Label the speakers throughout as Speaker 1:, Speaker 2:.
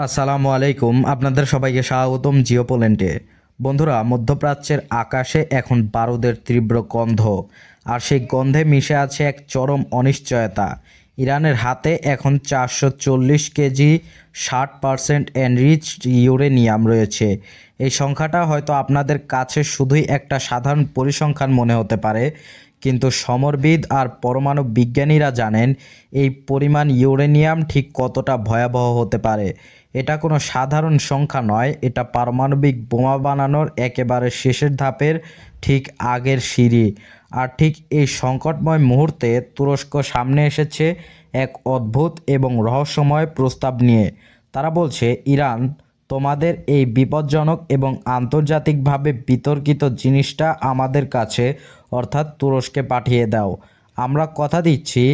Speaker 1: আসসালামু আলাইকুম, আপনাদের সবাইকে স্বাগতম জিও পোল্যান্ডে। বন্ধুরা, মধ্যপ্রাচ্যের আকাশে এখন বারুদের তীব্র গন্ধ, আর সেই গন্ধে মিশে আছে এক চরম অনিশ্চয়তা। ইরানের হাতে এখন 440 কেজি 60% এনরিচড ইউরেনিয়াম রয়েছে। এই সংখ্যাটা হয়তো আপনাদের কাছে শুধুই একটা সাধারণ পরিসংখ্যান মনে হতে পারে, কিন্তু সমরবিদ আর পরমাণু বিজ্ঞানীরা জানেন এই পরিমাণ ইউরেনিয়াম ঠিক কতটা ভয়াবহ হতে পারে। এটা কোনো সাধারণ সংখ্যা নয়, এটা পারমাণবিক বোমা বানানোর একেবারে শেষের ধাপের ঠিক আগের সিঁড়ি। আর ঠিক এই সংকটময় মুহূর্তে তুরস্ক সামনে এসেছে এক অদ্ভুত এবং রহস্যময় প্রস্তাব নিয়ে। তারা বলছে, ইরান, তোমাদের এই বিপজ্জনক এবং আন্তর্জাতিকভাবে বিতর্কিত জিনিসটা আমাদের কাছে, অর্থাৎ তুরস্কে পাঠিয়ে দাও। আমরা কথা দিচ্ছি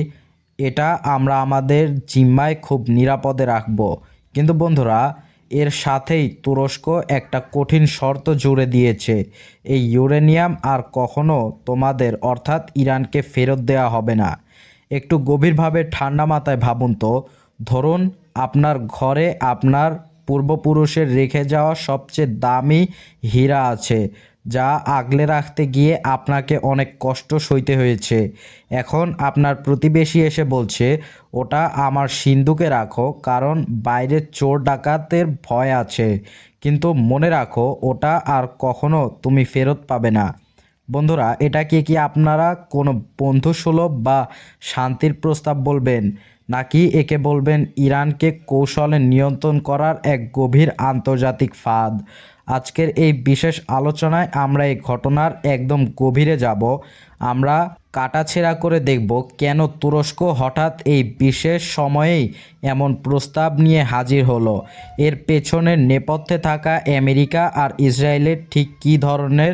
Speaker 1: এটা আমরা আমাদের জিম্মায় খুব নিরাপদে রাখব। কিন্তু বন্ধুরা, এর সাথেই তুরস্ক একটা কঠিন শর্ত জুড়ে দিয়েছে। এই ইউরেনিয়াম আর কখনো তোমাদের অর্থাৎ ইরানকে ফেরত দেওয়া হবে না। একটু গভীরভাবে ঠান্ডা মাথায় ভাবুন তো। ধরুন আপনার ঘরে আপনার পূর্বপুরুষের রেখে যাওয়া সবচেয়ে দামি হীরা আছে, যা আগলে রাখতে গিয়ে আপনাকে অনেক কষ্ট সইতে হয়েছে। এখন আপনার প্রতিবেশী এসে বলছে, ওটা আমার সিন্ধুকে রাখো, কারণ বাইরে চোর ডাকাতের ভয় আছে। কিন্তু মনে রাখো, ওটা আর কখনো তুমি ফেরত পাবে না। বন্ধুরা, এটাকে কি আপনারা কোনো বন্ধুসুলভ বা শান্তির প্রস্তাব বলবেন, নাকি একে বলবেন ইরানকে কৌশলে নিয়ন্ত্রণ করার এক গভীর আন্তর্জাতিক ফাঁদ? আজকের এই বিশেষ আলোচনায় আমরা এই ঘটনার একদম গভীরে যাব। আমরা কাটাছেঁড়া করে দেখব কেন তুরস্ক হঠাৎ এই বিশেষ সময়েই এমন প্রস্তাব নিয়ে হাজির হলো। এর পেছনের নেপথ্যে থাকা আমেরিকা আর ইসরায়েলের ঠিক কী ধরনের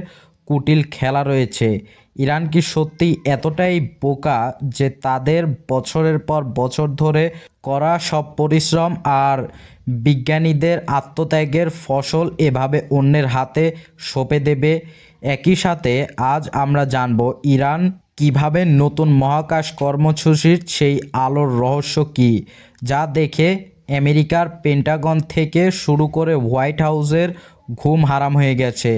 Speaker 1: কুটিল খেলা রয়েছে। ইরান কি সত্যি এতটাই বোকা যে তাদের বছরের পর বছর ধরে করা সব পরিশ্রম আর বিজ্ঞানীদের আত্মত্যাগের ফসল এভাবে অন্যের হাতে সঁপে দেবে? একই সাথে আজ আমরা জানব ইরান কিভাবে নতুন মহাকাশ কর্মসূচির সেই আলোর রহস্য কী, যা দেখে আমেরিকার পেন্টাগন থেকে শুরু করে হোয়াইট হাউসের ঘুম হারাম হয়ে গেছে।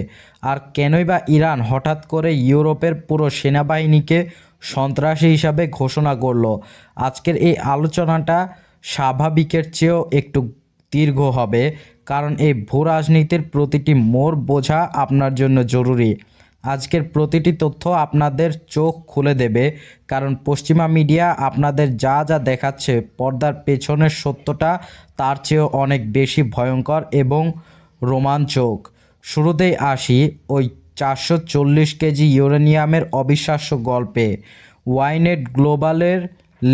Speaker 1: আর কেনই বা ইরান হঠাৎ করে ইউরোপের পুরো সেনাবাহিনীকে সন্ত্রাসী হিসাবে ঘোষণা করলো। আজকের এই আলোচনাটা স্বাভাবিকের চেয়েও একটু দীর্ঘ হবে, কারণ এই ভূ রাজনীতির প্রতিটি মোড় বোঝা আপনার জন্য জরুরি। আজকের প্রতিটি তথ্য আপনাদের চোখ খুলে দেবে, কারণ পশ্চিমা মিডিয়া আপনাদের যা যা দেখাচ্ছে পর্দার পেছনের সত্যটা তার চেয়েও অনেক বেশি ভয়ঙ্কর এবং রোমাঞ্চক। শুরুতেই আসি ওই 440 কেজি ইউরেনিয়ামের অবিশ্বাস্য গল্পে। ওয়াইনেট গ্লোবালের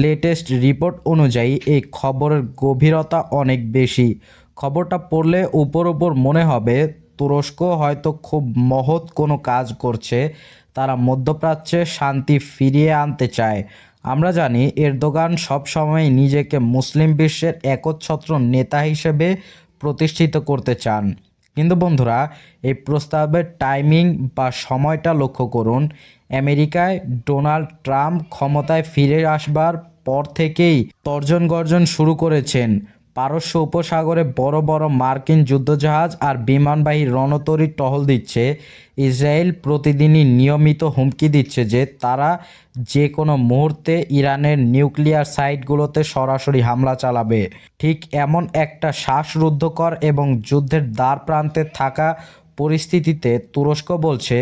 Speaker 1: লেটেস্ট রিপোর্ট অনুযায়ী এই খবরের গভীরতা অনেক বেশি। খবরটা পড়লে উপর মনে হবে তুরস্ক হয়তো খুব মহৎ কোনো কাজ করছে। তারা মধ্যপ্রাচ্যে শান্তি ফিরিয়ে আনতে চায়। আমরা জানি এরদোগান সবসময় নিজেকে মুসলিম বিশ্বের একচ্ছত্র নেতা হিসেবে প্রতিষ্ঠিত করতে চান। কিন্তু বন্ধুরা, এই প্রস্তাবের টাইমিং বা সময়টা লক্ষ্য করুন। আমেরিকায় ডোনাল্ড ট্রাম্প ক্ষমতায় ফিরে আসবার পর থেকেই তর্জন গর্জন শুরু করেছেন। পারস্য উপসাগরে বড় বড় মার্কিন যুদ্ধজাহাজ আর বিমানবাহী রণতরী টহল দিচ্ছে। ইসরায়েল প্রতিদিনই নিয়মিত হুমকি দিচ্ছে যে তারা যে কোনো মুহূর্তে ইরানের নিউক্লিয়ার সাইটগুলোতে সরাসরি হামলা চালাবে। ঠিক এমন একটা শ্বাসরুদ্ধকর এবং যুদ্ধের দ্বার প্রান্তে থাকা পরিস্থিতিতে তুরস্ক বলছে,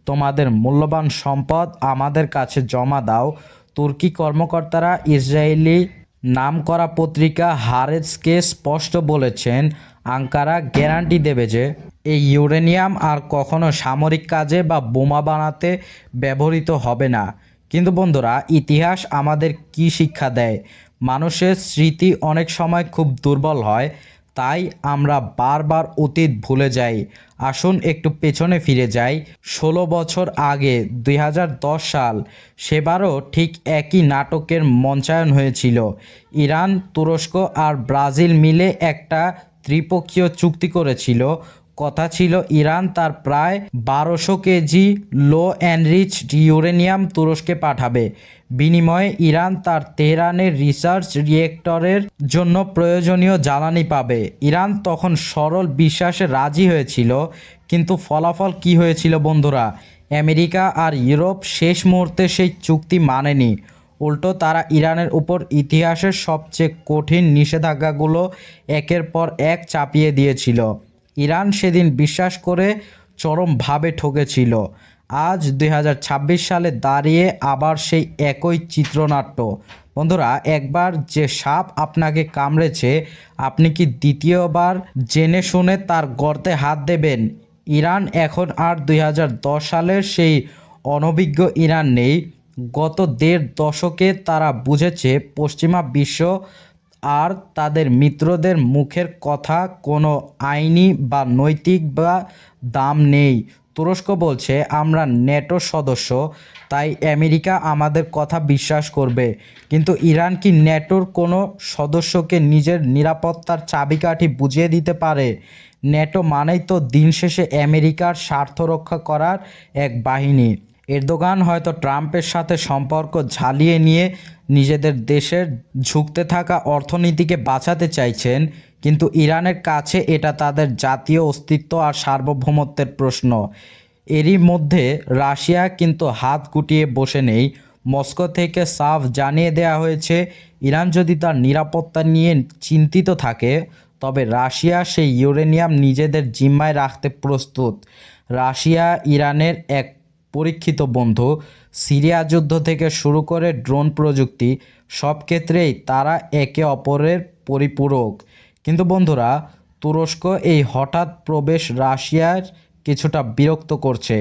Speaker 1: তোমাদের মূল্যবান সম্পদ আমাদের কাছে জমা দাও। তুর্কি কর্মকর্তারা ইসরায়েলি নামকরা পত্রিকা হারেজকে স্পষ্ট বলেছেন, আঙ্কারা গ্যারান্টি দেবে যে এই ইউরেনিয়াম আর কখনো সামরিক কাজে বা বোমা বানাতে ব্যবহৃত হবে না। কিন্তু বন্ধুরা, ইতিহাস আমাদের কি শিক্ষা দেয়? মানুষের স্মৃতি অনেক সময় খুব দুর্বল হয়, তাই আমরা বারবার অতীত ভুলে যাই। আসুন একটু পেছনে ফিরে যাই। 16 বছর আগে 2010 সাল, সেবারও ঠিক একই নাটকের মঞ্চায়ন হয়েছিল। ইরান, তুরস্ক আর ব্রাজিল মিলে একটা ত্রিপক্ষীয় চুক্তি করেছিল। কথা ছিল ইরান তার প্রায় 1200 কেজি লো এনরিচড ইউরেনিয়াম তুরস্কে পাঠাবে। বিনিময়ে ইরান তার তেহরানের রিসার্চ রিয়েক্টরের জন্য প্রয়োজনীয় জ্বালানি পাবে। ইরান তখন সরল বিশ্বাসে রাজি হয়েছিল, কিন্তু ফলাফল কি হয়েছিল বন্ধুরা? আমেরিকা আর ইউরোপ শেষ মুহূর্তে সেই চুক্তি মানেনি। উল্টো তারা ইরানের উপর ইতিহাসের সবচেয়ে কঠিন নিষেধাজ্ঞাগুলো একের পর এক চাপিয়ে দিয়েছিল। ইরান সেদিন বিশ্বাস করে চরমভাবে ঠকেছিল। আজ 2026 সালে দাঁড়িয়ে আবার সেই একই চিত্রনাট্য। বন্ধুরা, একবার যে সাপ আপনাকে কামড়েছে, আপনি কি দ্বিতীয়বার জেনে শুনে তার গর্তে হাত দেবেন? ইরান এখন আর 2010 সালের সেই অনভিজ্ঞ ইরান নেই। গত 1.5 দশকে তারা বুঝেছে পশ্চিমা বিশ্ব আর তাদের মিত্রদের মুখের কথা কোনো আইনি বা নৈতিক বা দাম নেই। তুরস্ক বলছে আমরা ন্যাটো সদস্য, তাই আমেরিকা আমাদের কথা বিশ্বাস করবে। কিন্তু ইরান কি ন্যাটোর কোনো সদস্যকে নিজের নিরাপত্তার চাবিকাঠি বুঝিয়ে দিতে পারে? ন্যাটো মানেই তো দিন শেষে আমেরিকার স্বার্থ রক্ষা করার এক বাহিনী। এরদোগান হয়তো ট্রাম্পের সাথে সম্পর্ক ঝালিয়ে নিয়ে নিজেদের দেশের ঝুঁকতে থাকা অর্থনীতিকে বাঁচাতে চাইছেন, কিন্তু ইরানের কাছে এটা তাদের জাতীয় অস্তিত্ব আর সার্বভৌমত্বের প্রশ্ন। এরই মধ্যে রাশিয়া কিন্তু হাত গুটিয়ে বসে নেই। মস্কো থেকে সাফ জানিয়ে দেওয়া হয়েছে, ইরান যদি তার নিরাপত্তা নিয়ে চিন্তিত থাকে, তবে রাশিয়া সেই ইউরেনিয়াম নিজেদের জিম্মায় রাখতে প্রস্তুত। রাশিয়া ইরানের এক পরীক্ষিত বন্ধু। সিরিয়া যুদ্ধ থেকে শুরু করে ড্রোন প্রযুক্তি, সব ক্ষেত্রেই তারা একে অপরের পরিপূরক। কিন্তু বন্ধুরা, তুরস্ক এই হঠাৎ প্রবেশ রাশিয়ার কিছুটা বিরক্ত করছে,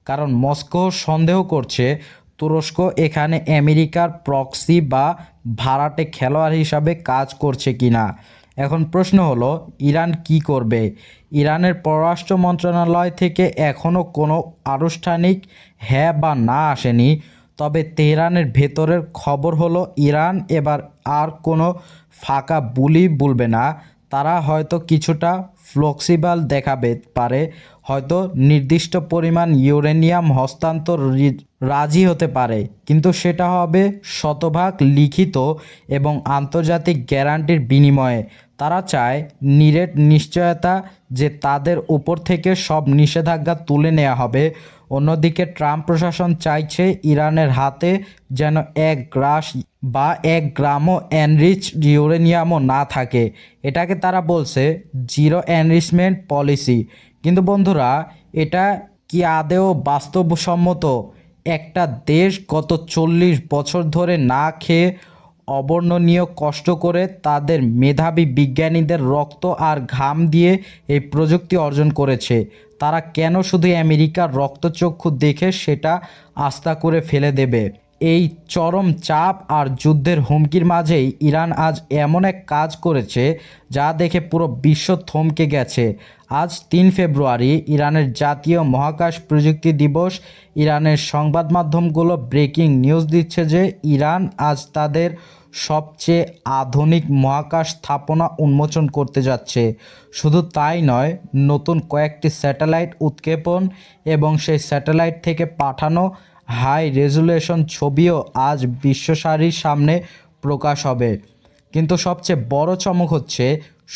Speaker 1: কারণ মস্কো সন্দেহ করছে তুরস্ক এখানে আমেরিকার প্রক্সি বা ভাড়াটে খেলোয়াড় হিসাবে কাজ করছে কিনা। এখন প্রশ্ন হলো, ইরান কি করবে? ইরানের পররাষ্ট্র মন্ত্রণালয় থেকে এখনও কোনো আনুষ্ঠানিক হ্যাঁ বা না আসেনি। তবে তেহরানের ভেতরের খবর হলো ইরান এবার আর কোনো ফাঁকা বুলি বলবে না। তারা হয়তো কিছুটা ফ্লেক্সিবল দেখাবে পারে, হয়তো নির্দিষ্ট পরিমাণ ইউরেনিয়াম হস্তান্তর রাজি হতে পারে, কিন্তু সেটা হবে শতভাগ লিখিত এবং আন্তর্জাতিক গ্যারান্টির বিনিময়ে। তারা চায় নিরেট নিশ্চয়তা যে তাদের উপর থেকে সব নিষেধাজ্ঞা তুলে নেওয়া হবে। অন্যদিকে ট্রাম্প প্রশাসন চাইছে ইরানের হাতে যেন এক গ্রামও এনরিচড ইউরেনিয়ামও না থাকে। এটাকে তারা বলছে জিরো এনরিচমেন্ট পলিসি। কিন্তু বন্ধুরা, এটা কি আদৌ বাস্তবসম্মত? একটা দেশ গত 40 বছর ধরে না খেয়ে অবর্ণনীয় কষ্ট করে তাদের মেধাবী বিজ্ঞানীদের রক্ত আর ঘাম দিয়ে এই প্রযুক্তি অর্জন করেছে। তারা কেন শুধু আমেরিকার রক্তচক্ষু দেখে সেটা আস্থা করে ফেলে দেবে? এই চরম চাপ আর যুদ্ধের হুমকির মাঝেই ইরান আজ এমন এক কাজ করেছে যা দেখে পুরো বিশ্ব থমকে গেছে। আজ 3 ফেব্রুয়ারি ইরানের জাতীয় মহাকাশ প্রযুক্তি দিবস। ইরানের সংবাদ মাধ্যমগুলো ব্রেকিং নিউজ দিচ্ছে যে ইরান আজ তাদের সবচেয়ে আধুনিক মহাকাশ স্থাপনা উন্মোচন করতে যাচ্ছে। শুধু তাই নয়, নতুন কয়েকটি স্যাটেলাইট উৎক্ষেপণ এবং সেই স্যাটেলাইট থেকে পাঠানো হাই রেজুলেশন ছবিও আজ বিশ্বসারির সামনে প্রকাশ হবে। কিন্তু সবচেয়ে বড় চমক হচ্ছে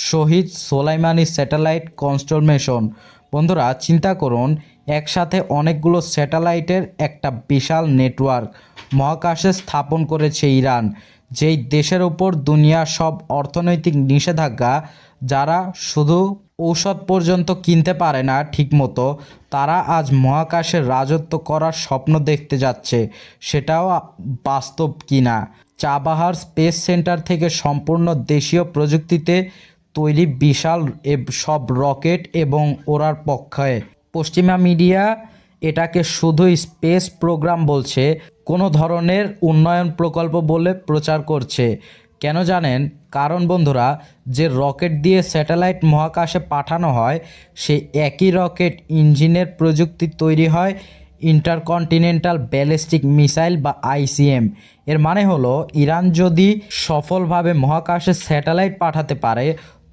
Speaker 1: শহীদ সোলাইমানি স্যাটেলাইট কনস্টেলেশন। বন্ধুরা, চিন্তা করুন, একসাথে অনেকগুলো স্যাটেলাইটের একটা বিশাল নেটওয়ার্ক মহাকাশে স্থাপন করেছে ইরান, যেই দেশের উপর দুনিয়ার সব অর্থনৈতিক নিষেধাজ্ঞা, যারা শুধু ঔষধ পর্যন্ত কিনতে পারে না ঠিকমতো, তারা আজ মহাকাশে রাজত্ব করার স্বপ্ন দেখতে যাচ্ছে। সেটাও বাস্তব কিনা। চাবাহার স্পেস সেন্টার থেকে সম্পূর্ণ দেশীয় প্রযুক্তিতে তৈরি বিশাল সব রকেট এবং ওড়ার পক্ষে পশ্চিমা মিডিয়া এটাকে শুধুই স্পেস প্রোগ্রাম বলছে, কোনো ধরনের উন্নয়ন প্রকল্প বলে প্রচার করছে। কেন জানেন? কারণ বন্ধুরা, যে রকেট দিয়ে স্যাটেলাইট মহাকাশে পাঠানো হয়, সেই একই রকেট ইঞ্জিনের প্রযুক্তি তৈরি হয় ইন্টারকন্টিনেন্টাল ব্যালিস্টিক মিসাইল বা ICM। এর মানে হলো ইরান যদি সফলভাবে মহাকাশে স্যাটেলাইট পাঠাতে পারে,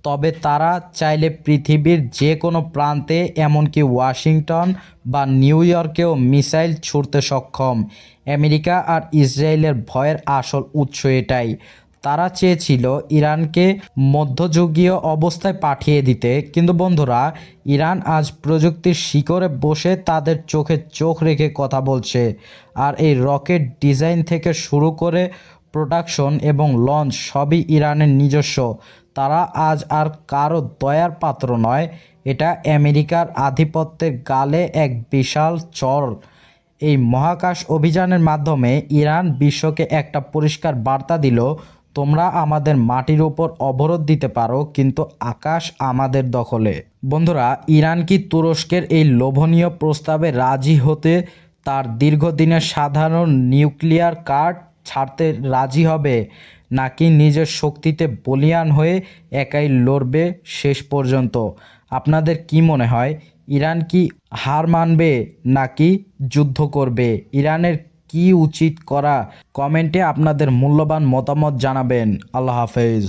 Speaker 1: তবে তারা চাইলে পৃথিবীর যে কোনো প্রান্তে এমনকি ওয়াশিংটন বা নিউ ইয়র্কেও মিসাইল ছুড়তে সক্ষম। আমেরিকা আর ইসরায়েলের ভয়ের আসল উৎস এটাই। তারা চেয়েছিল ইরানকে মধ্যযুগীয় অবস্থায় পাঠিয়ে দিতে, কিন্তু বন্ধুরা, ইরান আজ প্রযুক্তির শিখরে বসে তাদের চোখে চোখ রেখে কথা বলছে। আর এই রকেট ডিজাইন থেকে শুরু করে প্রোডাকশন এবং লঞ্চ সবই ইরানের নিজস্ব। তারা আজ আর কারো দয়ার পাত্র নয়। এটা আমেরিকার আধিপত্যের গালে এক বিশাল চর। এই মহাকাশ অভিযানের মাধ্যমে ইরান বিশ্বকে একটা পরিষ্কার বার্তা দিল, তোমরা আমাদের মাটির ওপর অবরোধ দিতে পারো, কিন্তু আকাশ আমাদের দখলে। বন্ধুরা, ইরান কি তুরস্কের এই লোভনীয় প্রস্তাবে রাজি হতে তার দীর্ঘদিনের সাধারণ নিউক্লিয়ার কার্ড ছাড়তে রাজি হবে, নাকি নিজের শক্তিতে বলীয়ান হয়ে একাই লড়বে শেষ পর্যন্ত? আপনাদের কি মনে হয়, ইরান কি হার মানবে নাকি যুদ্ধ করবে? ইরানের কি উচিত করা? কমেন্টে আপনাদের মূল্যবান মতামত জানাবেন। আল্লাহ হাফেজ।